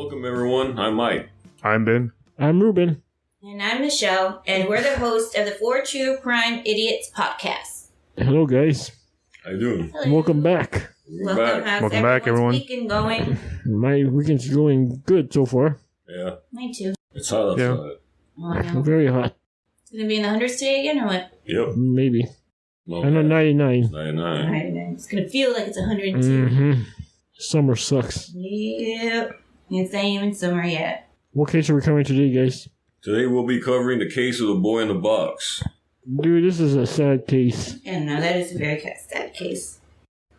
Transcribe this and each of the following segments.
Welcome, everyone. I'm Mike. I'm Ben. I'm Ruben. And I'm Michelle, and we're the hosts of the 4 True Crime Idiots podcast. Hello, guys. How you doing? Hello. Welcome back. Welcome back, everyone. Weekend going? My weekend's going good so far. Yeah. Mine too. It's hot outside. Yeah. Oh, no. Very hot. It's gonna be in the hundreds today again, or what? Yep. Maybe. No, I know 99. 99. It's gonna feel like it's 102. Mm-hmm. Summer sucks. Yep. It's not even summer yet. What case are we covering today, guys? Today we'll be covering the case of the boy in the box. Dude, this is a sad case. And no, that is a very sad case.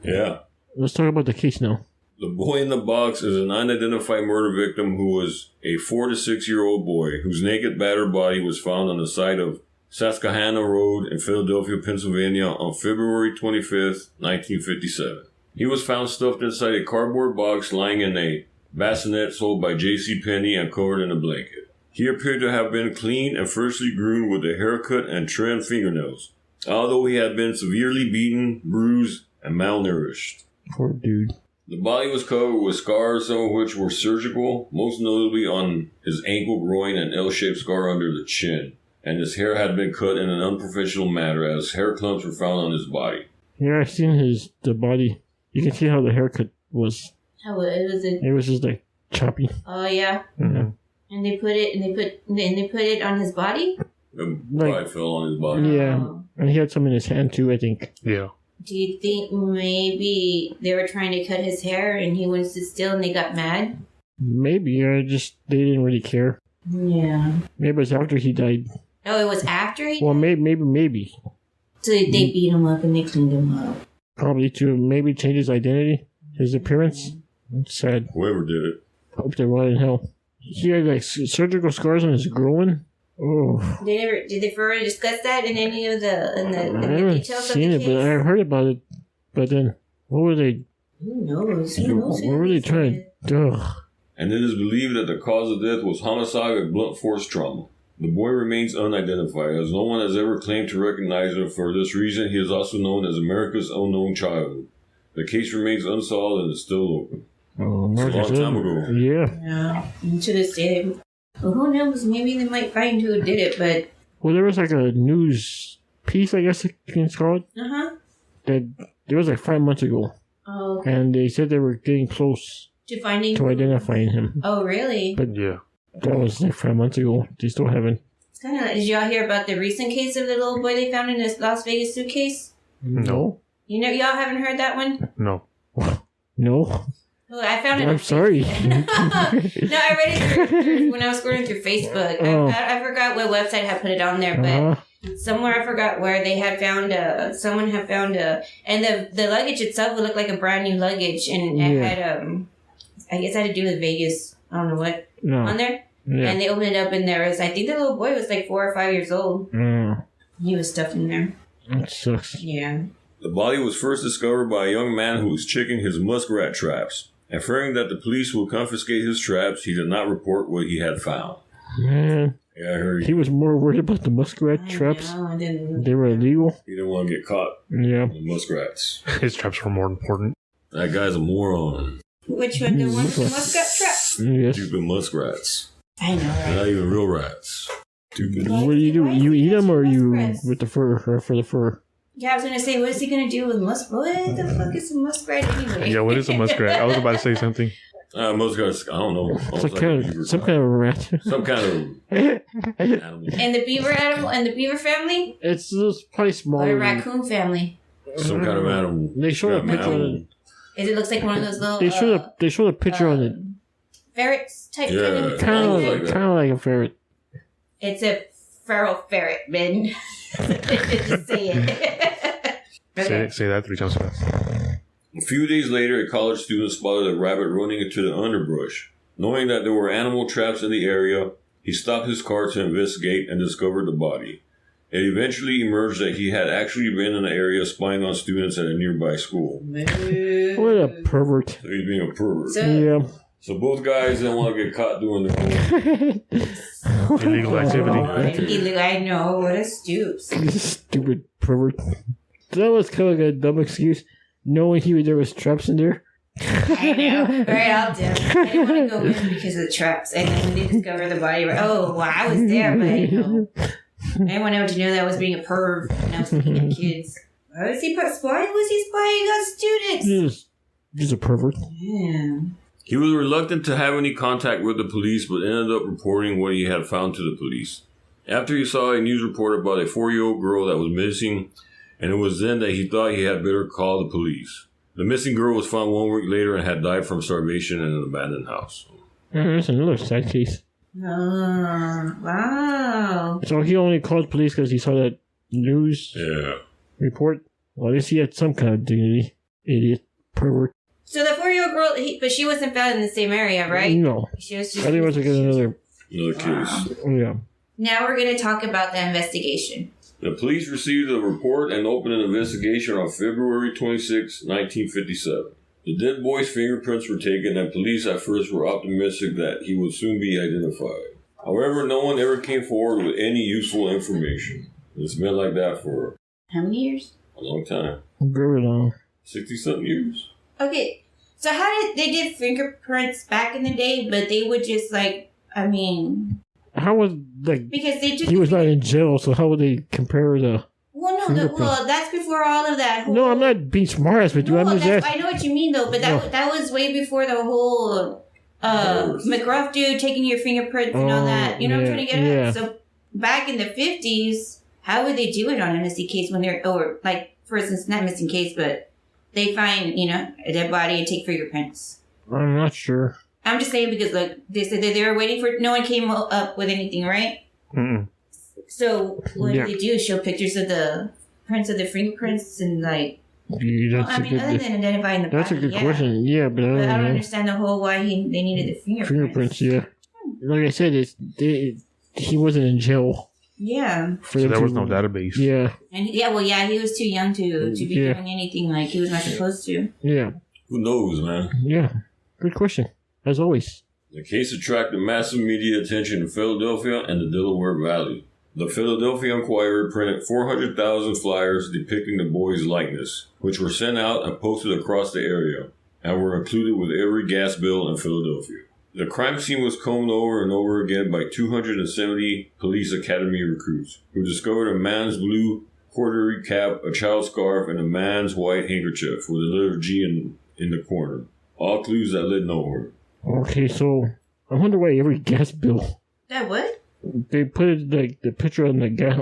Yeah. Let's talk about the case now. The boy in the box is an unidentified murder victim who was a 4 to 6 year old boy whose naked, battered body was found on the side of Susquehanna Road in Philadelphia, Pennsylvania on February 25th, 1957. He was found stuffed inside a cardboard box lying in a bassinet sold by J.C. Penney and covered in a blanket. He appeared to have been cleaned and freshly groomed with a haircut and trimmed fingernails, although he had been severely beaten, bruised, and malnourished. Poor dude. The body was covered with scars, some of which were surgical, most notably on his ankle, groin, and L-shaped scar under the chin. And his hair had been cut in an unprofessional manner as hair clumps were found on his body. Yeah, I've seen the body. You can see how the haircut was. How it was It was just like choppy. Oh yeah. Mm-hmm. And they put it on his body? It probably fell on his body. Yeah. Oh. And he had some in his hand too, I think. Yeah. Do you think maybe they were trying to cut his hair and he went to sit still and they got mad? Maybe, or just they didn't really care. Yeah. Maybe it was after he died. Oh, it was after he Well, died? maybe. So they beat him up and they cleaned him up. Probably to maybe change his identity, his appearance. It's sad. Whoever did it. Hope they're rot in hell. He had like surgical scars on his groin. Oh, Did they further discuss that in any of the I the haven't details seen of it, the but case? I've heard about it. But then, what were they? Who knows? Who knows? What were they trying to do? And it is believed that the cause of death was homicide with blunt force trauma. The boy remains unidentified, as no one has ever claimed to recognize him. For this reason, he is also known as America's unknown child. The case remains unsolved and is still open. Oh, It's a long time ago. Yeah. Yeah. And to this day, well, who knows? Maybe they might find who did it, but Well, there was like a news piece, I guess you can call it, that it was like 5 months ago, Oh, and they said they were getting close to finding to identifying him. Oh, really? But Yeah. that was like 5 months ago. They still haven't. It's kind of. Did y'all hear about the recent case of the little boy they found in this Las Vegas suitcase? No. You know, y'all haven't heard that one? No. No. Well, I found it. I'm sorry. No, I read it through, when I was scrolling through Facebook. Oh. I forgot what website had put it on there, but Uh-huh. somewhere I forgot where they had found someone had found and the luggage itself looked like a brand new luggage, and it Yeah. had I guess it had to do with Vegas. I don't know what No. on there. Yeah. And they opened it up, and there was, I think the little boy was like 4 or 5 years old. He was stuffed in there. That sucks. Yeah. The body was first discovered by a young man who was checking his muskrat traps. And fearing that the police would confiscate his traps, he did not report what he had found. Man, Yeah, I heard he was more worried about the muskrat I traps. know, I didn't. They were illegal. he didn't want to get caught Yeah. with muskrats. His traps were more important. That guy's a moron. Which one? The one with the muskrat trap? Yes. Stupid muskrats. I know, They're right? not even real rats. Stupid. What do? You eat them or you with the fur or for the fur? Yeah, I was gonna say, what is he gonna do with muskrat? What the fuck is a muskrat anyway? Yeah, what is a muskrat? I was about to say something. Muskrats, I don't know. It's like some kind of a rat. Some kind of animal. And the beaver animal and the beaver family, It's just probably or smaller. the raccoon family. Some kind of animal. They showed a picture on it. It looks like one of those little. They showed a picture on it. Ferrets type Yeah. kind of. like that. Kind of like a ferret. It's a feral ferret, Ben. Just say it. Okay. Say that 3 times fast. A few days later, a college student spotted a rabbit running into the underbrush. Knowing that there were animal traps in the area, he stopped his car to investigate and discovered the body. It eventually emerged that he had actually been in the area spying on students at a nearby school. What a pervert. So he's being a pervert. So, So both guys didn't want to get caught doing their own. Illegal activity. illegal, I know, what a stoops. Stupid pervert. That was kind of like a dumb excuse. Knowing there was traps in there. I know, right? I'll do. I didn't want to go in because of the traps, and then when they discovered the body, oh, well, I was there, but you know, anyone ever to know that I was being a perv and I was looking at kids. Why was he spying on students? He's a pervert. Yeah. He was reluctant to have any contact with the police, but ended up reporting what he had found to the police. After he saw a news report about a 4-year-old girl that was missing, and it was then that he thought he had better call the police. The missing girl was found 1 week later and had died from starvation in an abandoned house. That's another sad case. Oh, wow. So he only called police because he saw that news report? Well, I guess he had some kind of dignity. Idiot. Pervert. So the 4-year-old girl, but she wasn't found in the same area, right? No. She was just, I think it was like another case. Yeah. Now we're going to talk about the investigation. The police received a report and opened an investigation on February 26, 1957. The dead boy's fingerprints were taken, and police at first were optimistic that he would soon be identified. However, no one ever came forward with any useful information. It's been like that for... How many years? A long time. Very long. 60-something years. Okay, so how they did fingerprints back in the day, but they would just how was because they just he was not in jail, so how would they compare the? Well, that's before all of that. No, I'm not being smart with you. I know what you mean though, but that was way before the whole McGruff dude taking your fingerprints and all that. You know what I'm trying to get at? So back in the 50s, how would they do it on a missing case when they're for instance, not missing case, but they find a dead body and take fingerprints? I'm not sure. I'm just saying because they said that they were waiting for. No one came up with anything, right? Mm-mm. So what do they do? Show pictures of the prints of the fingerprints and other than identifying the body. That's a good question. Yeah, but I don't understand the whole why they needed the fingerprints. Fingerprints, yeah. Like I said, he wasn't in jail. Yeah. So there was no database. Yeah. And he was too young to be doing anything like he was not supposed to. Yeah. Who knows, man? Yeah. Good question. As always. The case attracted massive media attention in Philadelphia and the Delaware Valley. The Philadelphia Inquirer printed 400,000 flyers depicting the boy's likeness, which were sent out and posted across the area, and were included with every gas bill in Philadelphia. The crime scene was combed over and over again by 270 police academy recruits, who discovered a man's blue corduroy cap, a child's scarf, and a man's white handkerchief with a letter G in the corner. All clues that led nowhere. Okay, so I wonder why every gas bill. That what? They put it the picture on the gas.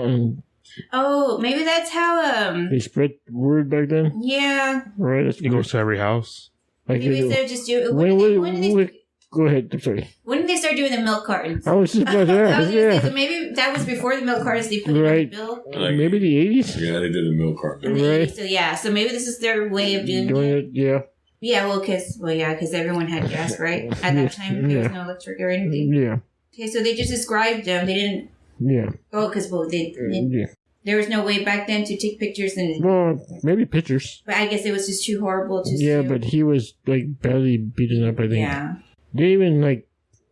Oh, maybe that's how they spread word back then. Yeah. Right. That's It goes to every house. Maybe instead of just doing. Go ahead. I'm sorry. When did they start doing the milk cartons? I was just about that. Say, so maybe that was before the milk cartons. They put it on the bill. Maybe the 80s. Yeah, they did a milk carton. Right. So maybe this is their way of doing it. Yeah. Yeah, because everyone had gas, right? At that time, there was no electric or anything. Yeah. Okay, so they just described them. They didn't. Yeah. Oh, because there was no way back then to take pictures and. Well, maybe pictures. But I guess it was just too horrible to. Yeah, but he was badly beaten up. I think. Yeah. They even I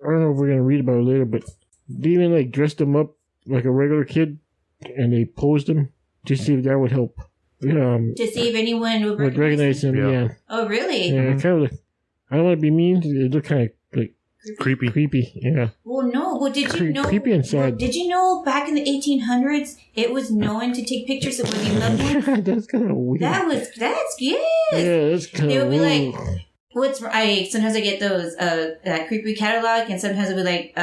don't know if we're gonna read about it later, but they even dressed him up like a regular kid, and they posed him to see if that would help. To see if anyone would recognize him. Yeah. Oh, really? Yeah, kind of. I don't want to be mean. It looked kind of creepy. Creepy. Yeah. Well, no. Well, did you know? Creepy and sad. Well, did you know back in the 1800s it was known to take pictures of women loved ones? That's kind of weird. That's good. Yeah, that's kind of weird. They would be like, sometimes I get those that creepy catalog, and sometimes it'll be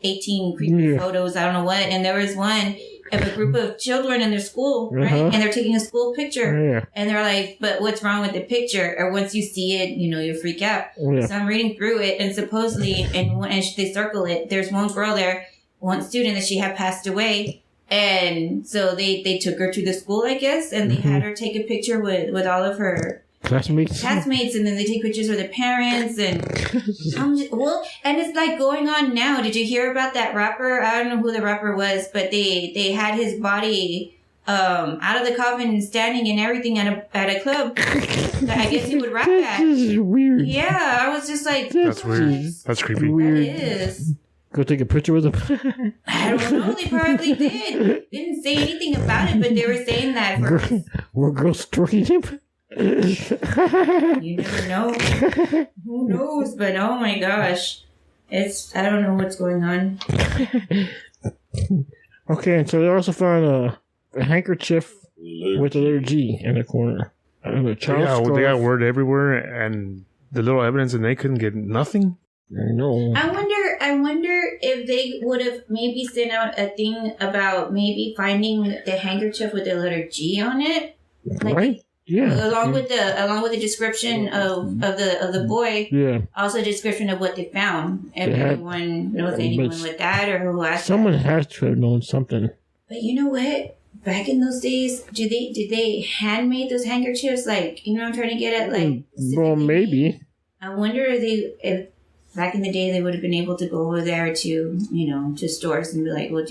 18 creepy photos. I don't know what. And there was one of a group of children in their school, right? And they're taking a school picture, and they're like, "But what's wrong with the picture?" Or once you see it, you freak out. So I'm reading through it, and supposedly, and they circle it. There's one girl there, one student that she had passed away, and so they took her to the school, I guess, and they had her take a picture with all of her classmates, and then they take pictures with the parents, and and it's going on now. Did you hear about that rapper? I don't know who the rapper was, but they had his body out of the coffin and standing and everything at a club. I guess he would rap at. This is weird. Yeah, I was just like, that's weird. That's creepy. Weird. That is. Go take a picture with him. I don't know. They probably did. Didn't say anything about it, but they were saying that. Were girls stroking him? You never know. Who knows? But oh my gosh. I don't know what's going on. Okay, and so they also found a handkerchief with the letter G in the corner. And a child scarf. They got word everywhere, and the little evidence, and they couldn't get nothing. No. I wonder if they would have maybe sent out a thing about maybe finding the handkerchief with the letter G on it. Like, right? Yeah. Along with the description of the boy. Yeah. Also a description of what they found. If anyone knows anyone with that or who has someone has to have known something. But you know what? Back in those days, did they handmade those handkerchiefs? Like, you know what I'm trying to get at? Like, well, maybe. I wonder if back in the day they would have been able to go over there to, to stores and be like, well,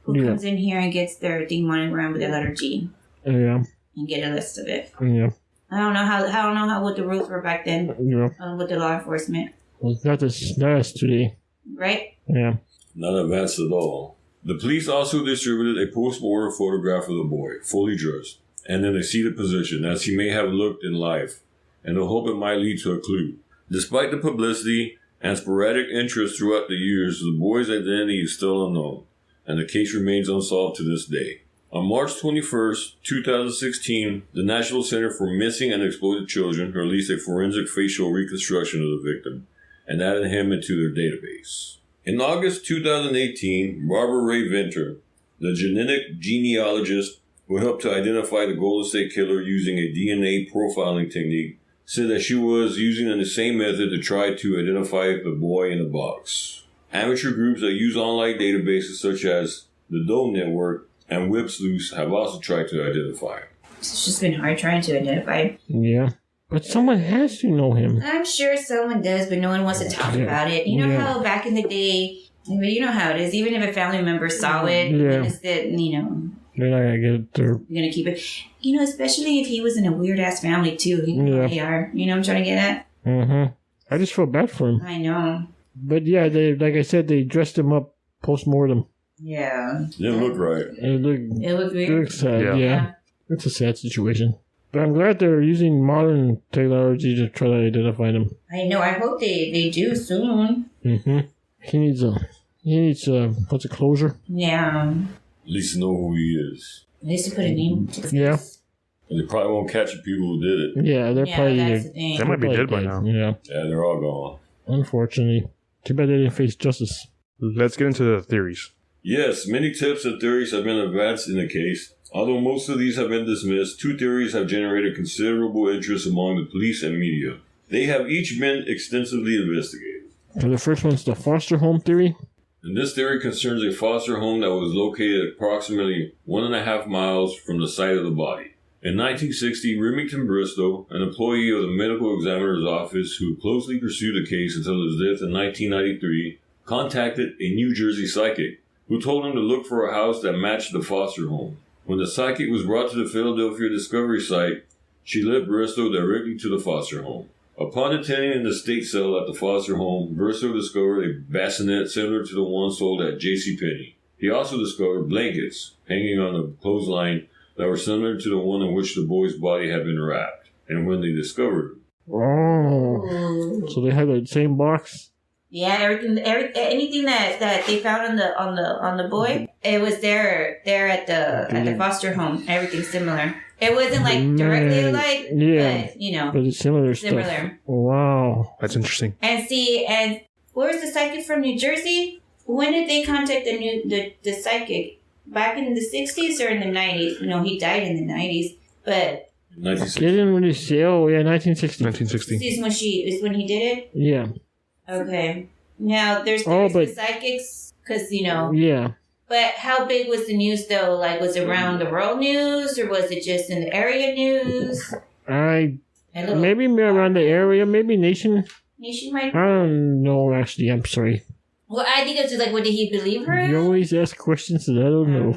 who comes in here and gets their thing monogrammed with the letter G? Yeah. And get a list of it. Yeah. I don't know how what the rules were back then. Yeah. With the law enforcement. Well, that's today. Right? Yeah. Not advanced at all. The police also distributed a post-mortem photograph of the boy, fully dressed, and in a seated position, as he may have looked in life, in the hope it might lead to a clue. Despite the publicity and sporadic interest throughout the years, the boy's identity is still unknown, and the case remains unsolved to this day. On March 21st, 2016, the National Center for Missing and Exploited Children released a forensic facial reconstruction of the victim and added him into their database. In August 2018, Barbara Ray Venter, the genetic genealogist who helped to identify the Golden State Killer using a DNA profiling technique, said that she was using the same method to try to identify the boy in the box. Amateur groups that use online databases such as the Dome Network and Whips Loose have also tried to identify him. It's just been hard trying to identify. Yeah. But someone has to know him. I'm sure someone does, but no one wants to talk about it. You know how back in the day, you know how it is. Even if a family member saw it, it's that, they're not going to get it through. You're going to keep it. Especially if he was in a weird-ass family, too. You know how they are. You know what I'm trying to get at? Mm-hmm. I just feel bad for him. I know. But yeah, like I said, they dressed him up post-mortem. Yeah. It didn't look right. It looked weird. It looks sad, yeah. It's a sad situation. But I'm glad they're using modern technology to try to identify them. I know. I hope they do soon. Mm-hmm. He needs what's a closure? Yeah. At least to know who he is. At least to put a name to the face. And they probably won't catch the people who did it. Yeah, they're probably they might be dead by now. Yeah. Yeah, they're all gone. Unfortunately. Too bad they didn't face justice. Let's get into the theories. Yes, many tips and theories have been advanced in the case. Although most of these have been dismissed, two theories have generated considerable interest among the police and media. They have each been extensively investigated. So the first one's the foster home theory. And this theory concerns a foster home that was located approximately 1.5 miles from the site of the body. In 1960, Remington Bristow, an employee of the medical examiner's office who closely pursued the case until his death in 1993, contacted a New Jersey psychic who told him to look for a house that matched the foster home. When the psychic was brought to the Philadelphia Discovery site, she led Bristow directly to the foster home. Upon attending in the state cell at the foster home, Bristow discovered a bassinet similar to the one sold at JCPenney. He also discovered blankets hanging on the clothesline that were similar to the one in which the boy's body had been wrapped, and when they discovered him. Oh, so they had the same box. Yeah, anything that they found on the boy, it was there at the foster home. Everything similar. It wasn't like directly alike, but but it's similar stuff. Wow, that's interesting. And where's the psychic from New Jersey? When did they contact the psychic? Back in the 60s or in the 90s? No, he died in the 90s, but 1960. They didn't really say. Oh yeah, 1960. 1960 is when he did it. Yeah. Okay. Now there's the psychics because Yeah. But how big was the news though? Like, was it around the world news or was it just in the area news? Maybe around the area, maybe nationwide. I don't know. Actually, I'm sorry. Well, I think it's just like, what did he believe her? You always ask questions that I don't know.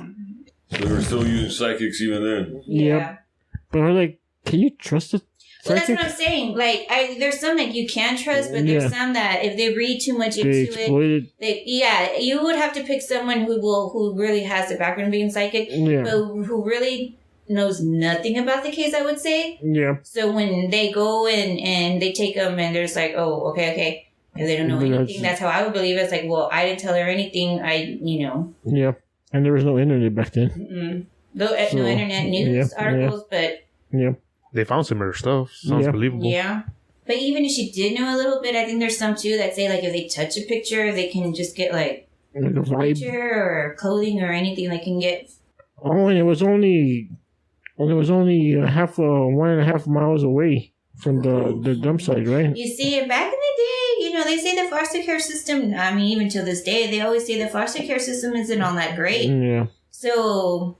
So they were still using psychics even then. Yeah. Yep. But I'm like, can you trust it? Well, that's what I'm saying. Like, there's some that you can trust, but there's some that if they read too much into it, you would have to pick someone who really has the background being psychic, but who really knows nothing about the case, I would say. Yeah. So when they go and they take them and they're just like, oh, okay. And they don't know anything. That's how I would believe it. It's like, well, I didn't tell her anything. Yeah. And there was no internet back then. Mm-mm. No internet news articles, but... Yeah. They found similar stuff. Sounds believable. Yeah. But even if she did know a little bit, I think there's some too that say like if they touch a picture, they can just get like furniture or clothing or anything. They can get. Oh, and it was only 1.5 miles away from the dump site, right? You see, back in the day, they say the foster care system. I mean, even to this day, they always say the foster care system isn't all that great. Yeah. So,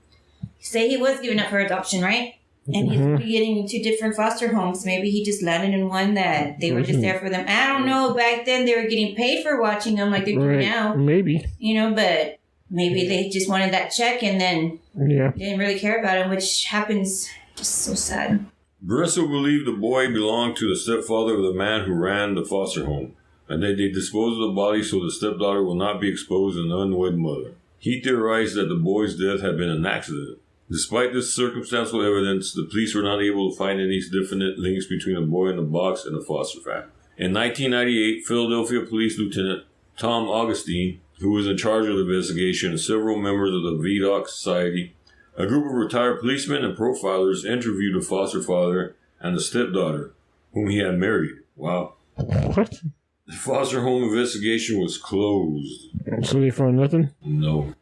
say he was given up for adoption, right? And he's getting into different foster homes. Maybe he just landed in one that they were just there for them. I don't know. Back then, they were getting paid for watching them like they do now. Maybe. But maybe they just wanted that check and then didn't really care about him, which happens. Just so sad. Bristol believed the boy belonged to the stepfather of the man who ran the foster home, and that they disposed of the body so the stepdaughter will not be exposed as an unwed mother. He theorized that the boy's death had been an accident. Despite this circumstantial evidence, the police were not able to find any definite links between the boy in the box and the foster family. In 1998, Philadelphia Police Lieutenant Tom Augustine, who was in charge of the investigation, and several members of the VDOC Society, a group of retired policemen and profilers, interviewed the foster father and the stepdaughter, whom he had married. Wow. What? The foster home investigation was closed. So they found nothing? No.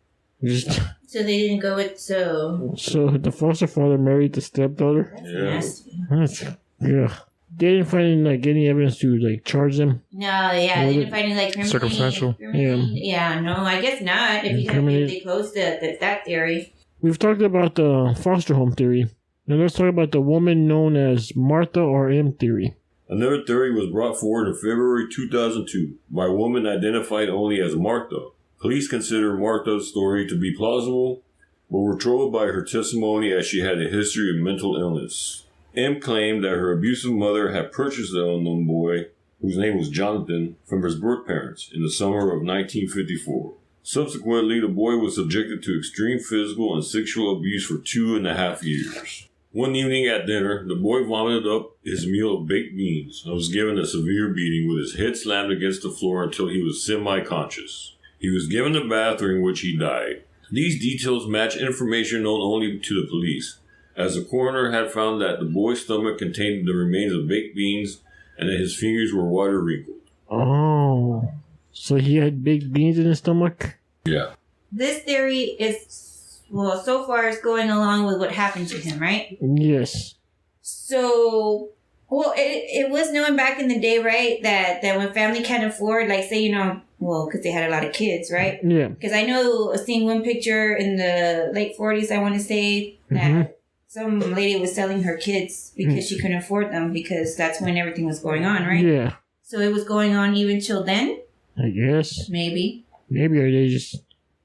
So they didn't go with So the foster father married the stepdaughter? That's nasty. Yeah. They didn't find any evidence to charge them? No, they didn't find any circumstantial. Yeah, no, I guess not. If they closed that theory. We've talked about the foster home theory. Now let's talk about the woman known as Martha or M theory. Another theory was brought forward in February 2002 by a woman identified only as Martha. Police consider Martha's story to be plausible, but were troubled by her testimony as she had a history of mental illness. M claimed that her abusive mother had purchased the unknown boy, whose name was Jonathan, from his birth parents in the summer of 1954. Subsequently, the boy was subjected to extreme physical and sexual abuse for 2.5 years. One evening at dinner, the boy vomited up his meal of baked beans and was given a severe beating with his head slammed against the floor until he was semi-conscious. He was given a bath during which he died. These details match information known only to the police, as the coroner had found that the boy's stomach contained the remains of baked beans and that his fingers were water wrinkled. Oh, so he had baked beans in his stomach? Yeah. This theory is, so far it's going along with what happened to him, right? Yes. So, it was known back in the day, right, that when family can't afford, because they had a lot of kids, right? Yeah. Because I know seeing one picture in the late 40s, I want to say, that some lady was selling her kids because she couldn't afford them because that's when everything was going on, right? Yeah. So it was going on even till then? I guess. Maybe. Maybe are they just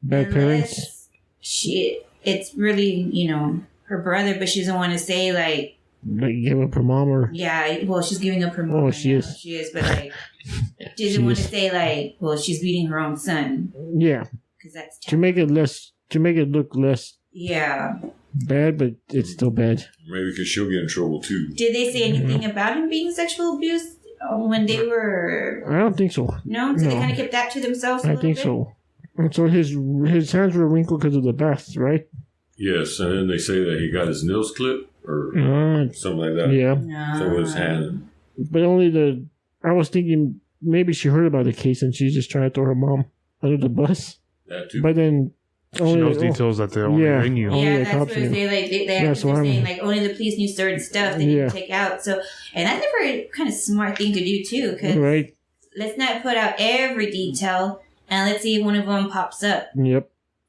bad parents? It's really, her brother, but she doesn't want to say, give up her mom or... Yeah, she's giving up her mom. Oh, she is. She is, but, she doesn't want to say, she's beating her own son. Yeah. Because that's... To make it look less... Yeah. Bad, but it's still bad. Maybe because she'll get in trouble, too. Did they say anything about him being sexual abused when they were... I don't think so. No? So they kind of kept that to themselves a little bit? I think so. And so his hands were wrinkled because of the bath, right? Yes, and then they say that he got his nails clipped or something like that. Yeah. So his hand. But I was thinking maybe she heard about the case and she's just trying to throw her mom under the bus. That too. But then... She knows details that they only ring you. Yeah, that's what they say. They're saying only the police knew certain stuff they didn't take out. So, and that's a very kind of smart thing to do too, because let's not put out every detail, and let's see if one of them pops up. Yep.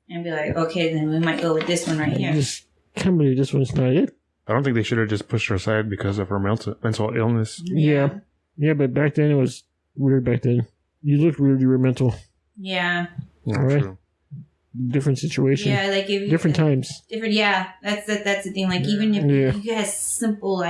And be like, okay, then we might go with this one right here. I just can't believe this one's not it. I don't think they should have just pushed her aside because of her mental illness. Yeah. Yeah, but back then it was weird. Back then, you looked weird. You were mental. Yeah. All right. True. Different situation. Yeah, if different times. Different. Yeah, that's the thing. Even if you have simple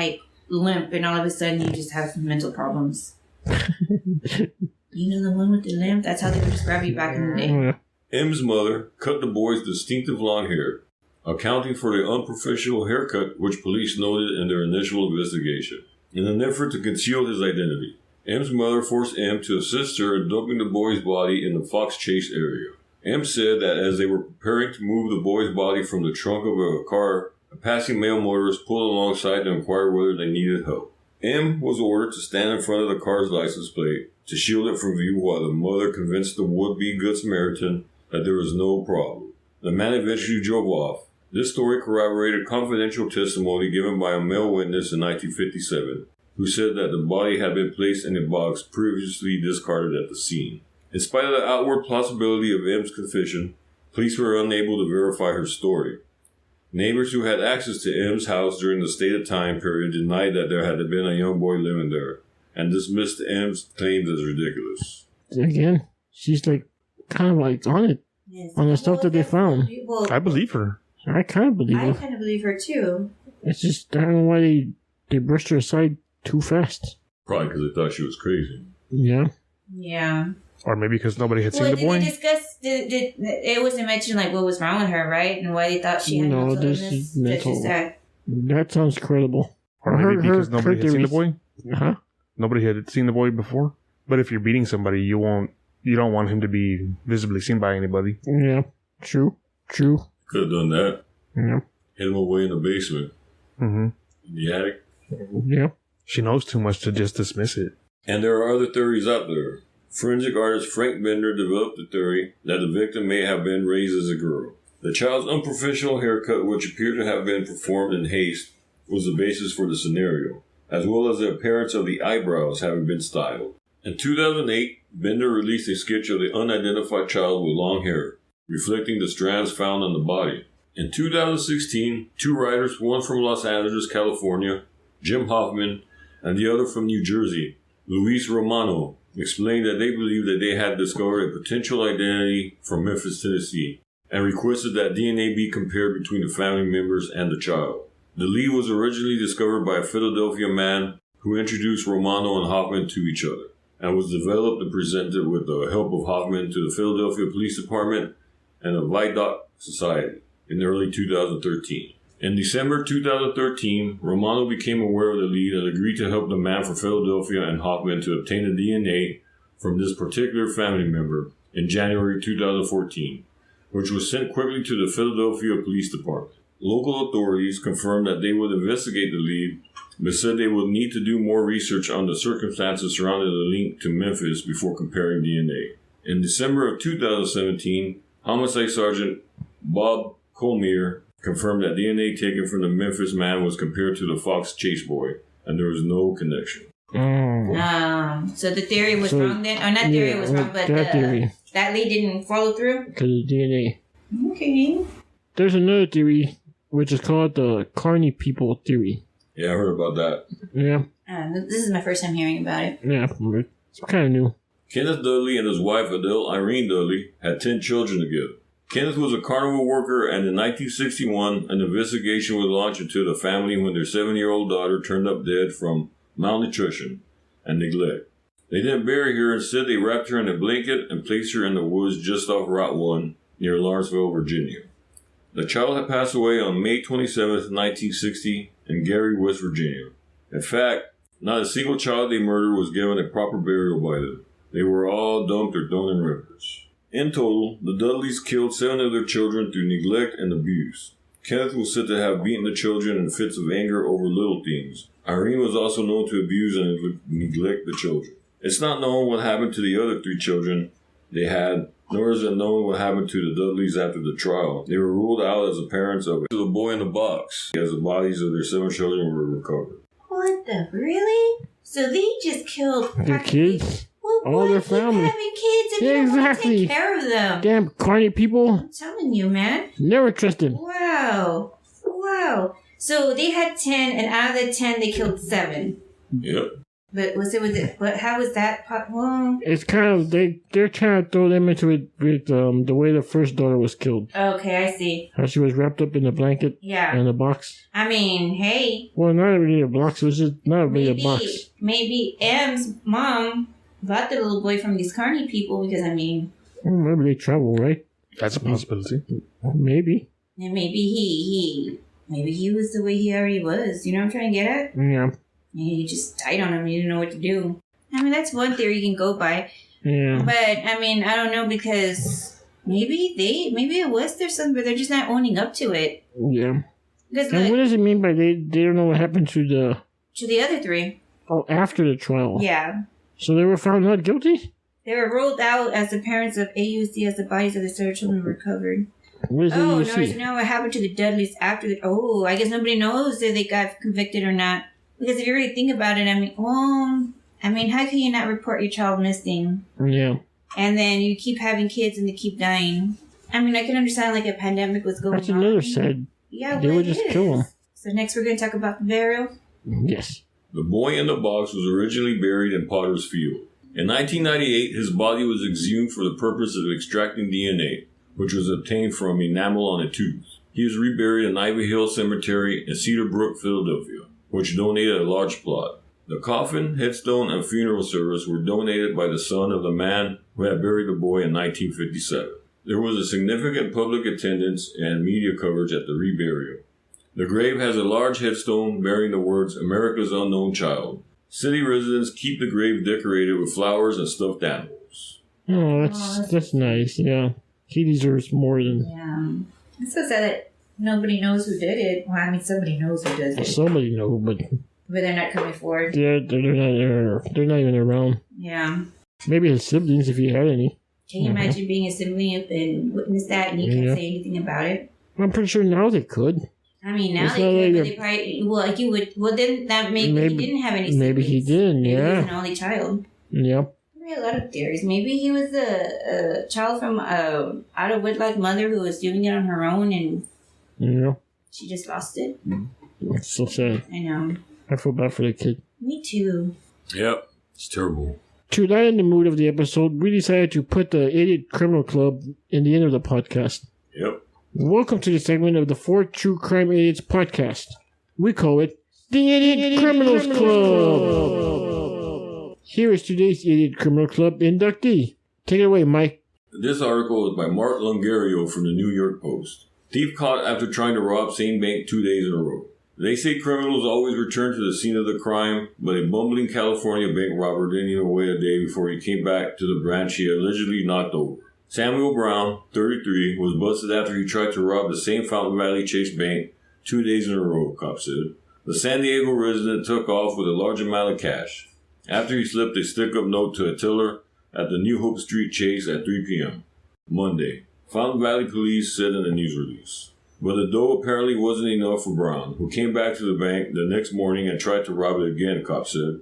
limp, and all of a sudden you just have mental problems. The one with the limp. That's how they would describe you back in the day. M's mother cut the boy's distinctive long hair, accounting for the unprofessional haircut which police noted in their initial investigation. In an effort to conceal his identity, M's mother forced M to assist her in dumping the boy's body in the Fox Chase area. M said that as they were preparing to move the boy's body from the trunk of a car, a passing male motorist pulled alongside to inquire whether they needed help. M was ordered to stand in front of the car's license plate to shield it from view while the mother convinced the would-be Good Samaritan that there was no problem. The man eventually drove off. This story corroborated confidential testimony given by a male witness in 1957, who said that the body had been placed in a box previously discarded at the scene. In spite of the outward plausibility of M's confession, police were unable to verify her story. Neighbors who had access to M's house during the stated time period denied that there had been a young boy living there, and dismissed M's claims as ridiculous. Again, she's like kind of like on it, on the stuff that they found. I believe her. I kind of believe her. I kind of believe her too. It's just, I don't know why they brushed her aside too fast. Probably because they thought she was crazy. Yeah. Yeah. Or maybe because nobody had seen Well, the boy. did they discuss? It wasn't mentioned like what was wrong with her, right? And why they thought she had mental this illness. is mental. That's just That sounds credible. Or maybe because nobody had seen the theories. boy. Huh? Nobody had seen the boy before. But if you're beating somebody, you don't want him to be visibly seen by anybody. Yeah. True. Could have done that. Yeah. Hid him away in the basement. Mm-hmm. In the attic. Yeah. She knows too much to just dismiss it. And there are other theories out there. Forensic artist Frank Bender developed the theory that the victim may have been raised as a girl. The child's unprofessional haircut, which appeared to have been performed in haste, was the basis for the scenario, as well as the appearance of the eyebrows having been styled. In 2008, Bender released a sketch of the unidentified child with long hair, reflecting the strands found on the body. In 2016, two writers, one from Los Angeles, California, Jim Hoffman, and the other from New Jersey, Luis Romano, explained that they believed that they had discovered a potential identity from Memphis, Tennessee, and requested that DNA be compared between the family members and the child. The lead was originally discovered by a Philadelphia man who introduced Romano and Hoffman to each other, and was developed and presented with the help of Hoffman to the Philadelphia Police Department and the Vidoc Society in early 2013. In December 2013, Romano became aware of the lead and agreed to help the man from Philadelphia and Hoffman to obtain the DNA from this particular family member in January 2014, which was sent quickly to the Philadelphia Police Department. Local authorities confirmed that they would investigate the lead, but said they would need to do more research on the circumstances surrounding the link to Memphis before comparing DNA. In December of 2017, Homicide Sergeant Bob Colmier confirmed that DNA taken from the Memphis man was compared to the Fox Chase boy, and there was no connection. So the theory was wrong then? Or not theory was wrong, but that lead didn't follow through? Because of DNA. Okay. There's another theory, which is called the Carney people theory. Yeah, I heard about that. Yeah. This is my first time hearing about it. Yeah, it's kind of new. Kenneth Dudley and his wife Adele Irene Dudley had 10 children together. Kenneth was a carnival worker, and in 1961, an investigation was launched into the family when their 7-year-old daughter turned up dead from malnutrition and neglect. They didn't bury her. Instead, they wrapped her in a blanket and placed her in the woods just off Route 1 near Lawrenceville, Virginia. The child had passed away on May 27, 1960, in Gary, West Virginia. In fact, not a single child they murdered was given a proper burial by them. They were all dumped or thrown in rivers. In total, the Dudleys killed 7 of their children through neglect and abuse. Kenneth was said to have beaten the children in fits of anger over little things. Irene was also known to abuse and neglect the children. It's not known what happened to the other 3 children they had, nor is it known what happened to the Dudleys after the trial. They were ruled out as the parents of the boy in the box, as the bodies of their 7 children were recovered. What the? Really? So they just killed their kids? Well, all their family. Having kids and you don't want to take care of them. Damn Carney people. I'm telling you, man. Never trusted. Wow. So they had 10, and out of the 10, they killed 7. Yep. But but how was that? Well, it's kind of they're trying to throw them into it with the way the first daughter was killed. Okay, I see. How she was wrapped up in a blanket. Yeah. And a box. I mean, hey. Well, not really a box. It was just not really a box. Maybe M's mom bought the little boy from these Carney people because, I mean... Well, maybe they travel, right? That's a possibility. Maybe. And maybe he was the way he already was. You know what I'm trying to get at? Yeah. You just died on him. You didn't know what to do. I mean, that's one theory you can go by. Yeah. But, I mean, I don't know because maybe it was their son, but they're just not owning up to it. Yeah. Because And what does it mean by they don't know what happened to the other three. Oh, after the trial? Yeah. So they were found not guilty? They were ruled out as the parents of AUC as the bodies of the third children were recovered. What is AUC? No, what happened to the Dudleys after the... Oh, I guess nobody knows if they got convicted or not. Because if you really think about it, how can you not report your child missing? Yeah. And then you keep having kids and they keep dying. I mean, I can understand like a pandemic was going on. That's another sad. Yeah, they would just kill him. So next we're going to talk about the burial. Yes. The boy in the box was originally buried in Potter's Field. In 1998, his body was exhumed for the purpose of extracting DNA, which was obtained from enamel on a tooth. He was reburied in Ivy Hill Cemetery in Cedar Brook, Philadelphia, which donated a large plot. The coffin, headstone, and funeral service were donated by the son of the man who had buried the boy in 1957. There was a significant public attendance and media coverage at the reburial. The grave has a large headstone bearing the words, America's Unknown Child. City residents keep the grave decorated with flowers and stuffed animals. Oh, that's nice, yeah. He deserves more than... Yeah. It's so sad that nobody knows who did it. Well, I mean, somebody knows who does it. Somebody knows, but they're not coming forward. They're not even around. Yeah. Maybe his siblings, if he had any. Can you imagine being a sibling and witness that and you can't say anything about it? I'm pretty sure now they could. I mean, now they could, but they probably... Well, like you would... Well, then that maybe he didn't have any siblings. Maybe he didn't, Maybe yeah. he was an only child. Yep. There are a lot of theories. Maybe he was a child from out of wedlock mother who was doing it on her own and she just lost it. It's so sad. I know. I feel bad for the kid. Me too. Yep, it's terrible. To lighten the mood of the episode, we decided to put the Idiot Criminal Club in the end of the podcast. Yep. Welcome to the segment of the 4 True Crime Idiots podcast. We call it the Idiot Criminals Club. Here is today's Idiot Criminal Club inductee. Take it away, Mike. This article is by Mark Longario from the New York Post. Thief caught after trying to rob same bank 2 days in a row. They say criminals always return to the scene of the crime, but a bumbling California bank robber didn't even wait a day before he came back to the branch he allegedly knocked over. Samuel Brown, 33, was busted after he tried to rob the same Fountain Valley Chase Bank 2 days in a row, cops said. The San Diego resident took off with a large amount of cash after he slipped a stick-up note to a teller at the New Hope Street Chase at 3 p.m. Monday, Fountain Valley police said in a news release. But the dough apparently wasn't enough for Brown, who came back to the bank the next morning and tried to rob it again, cops said.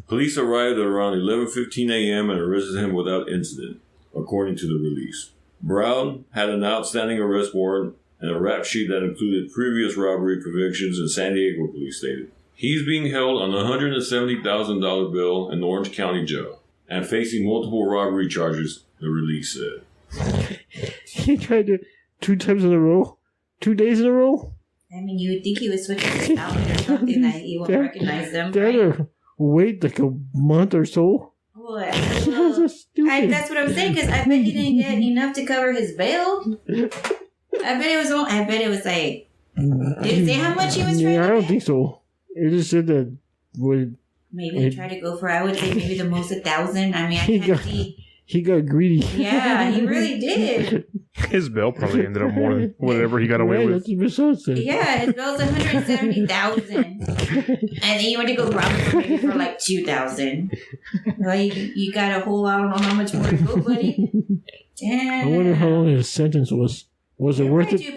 Police arrived at around 11:15 a.m. and arrested him without incident, according to the release. Brown had an outstanding arrest warrant and a rap sheet that included previous robbery convictions in San Diego, police stated. He's being held on a $170,000 bill in Orange County Jail and facing multiple robbery charges, the release said. He tried to 2 times in a row? 2 days in a row? I mean, you would think he would switch his outfit or something that he won't recognize them. Right? Wait like a month or so? What? That's so stupid. That's what I'm saying, because I bet he didn't get enough to cover his bail. I bet it was like... Did it say how much he was trying to I don't get? think so. It just said that... Maybe he tried to go for, I would say, maybe the most 1,000. I mean, I can't see... He got greedy. Yeah, he really did. His bill probably ended up more than whatever he got away with. That's Yeah, his bill's 170,000, and then you went to go rob him maybe for like 2,000. Well, you got a whole, I don't know how much more to go, buddy. Damn. I wonder how long his sentence was. Was it worth it? He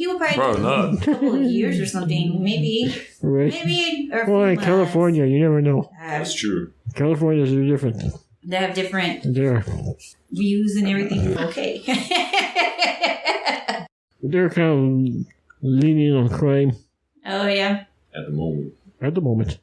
would probably do not. a couple of years or something, maybe. Right. Maybe. Or Well, in California, you never know. That's true. Californians are different. They have different They're views and everything. Okay. they're kind of leaning on crime Oh, yeah. At the moment. at the moment.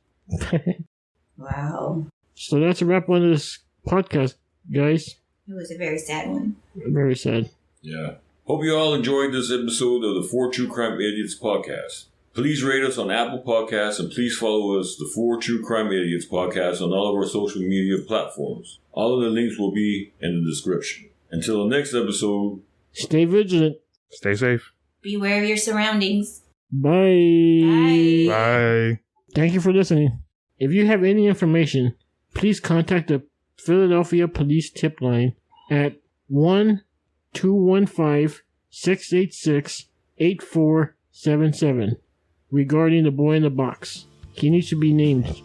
Wow. So that's a wrap on this podcast, guys. It was a very sad one. Very sad. Yeah. Hope you all enjoyed this episode of the 4 True Crime Idiots podcast. Please rate us on Apple Podcasts and please follow us, the 4 True Crime Idiots podcast, on all of our social media platforms. All of the links will be in the description. Until the next episode, Stay vigilant. Stay safe. Beware of your surroundings. Bye. Bye. Thank you for listening. If you have any information, please contact the Philadelphia Police Tip Line at 1-215-686-8477 regarding the boy in the box. He needs to be named.